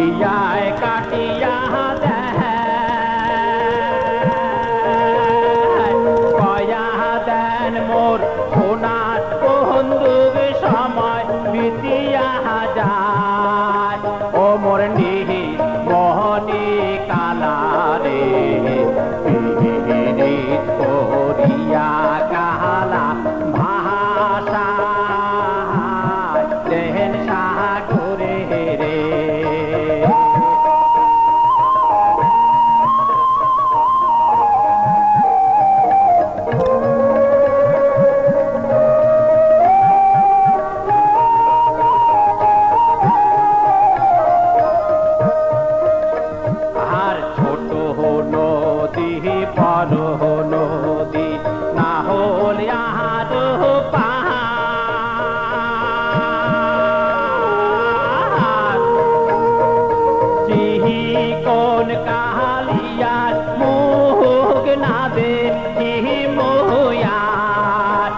ইয়ায় কাটিয়া দেয় কয়া দেন মোর সোনার বন্ধুক সময় বিতিয়া যায় ও মোর নিহি মোহনী কালারে করিয়া কালা ভাষা দেন সাগরে রে নদী বড় নদী না হল আর পাহাড় চিহি কোন কালিয়ার মুখ না দে চিহি মোয়ার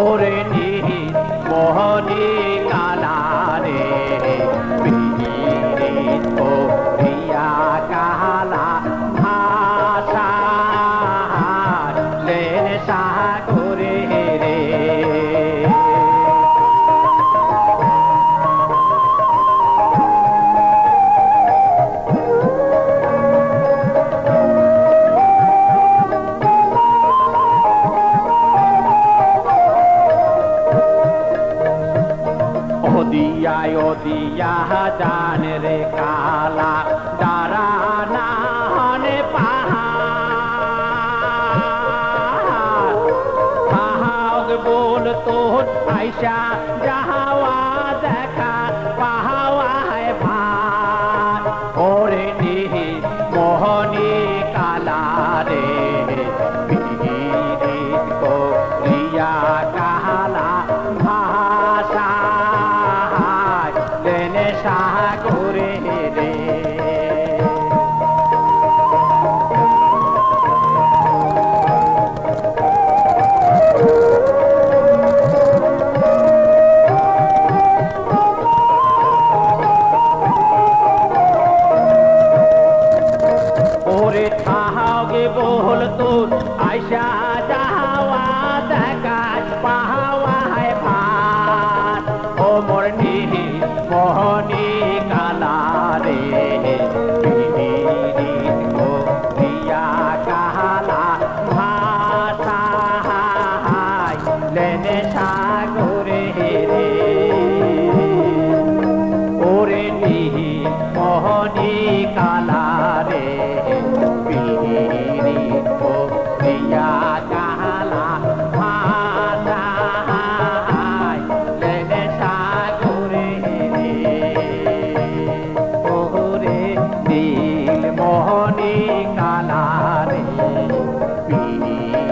ওরে নিহি মোহনী কালারে পীড়িত প্রিয়া কালা সাগরে রে ও দিয়া জান রে কালা ডারা নাহনে পাহাড় बोल तो ऐसा जहावा देखा पाहावा है भार और निहि मोहनी काला रे पीड़ित को रिया काला भाषा लेने सागरे रे बोल तो आयशा जहावा देखा पाहावा है भार ओ मोरनी मोहनी काला रे पीड़ित को दिया काला भाषा लेने सागरे रे ओरे निहि मोहनी काला रे पीड़ित को दिया काला भाषा लेने सागरे रे ओरे नील मोहनी काला रे पीड़ित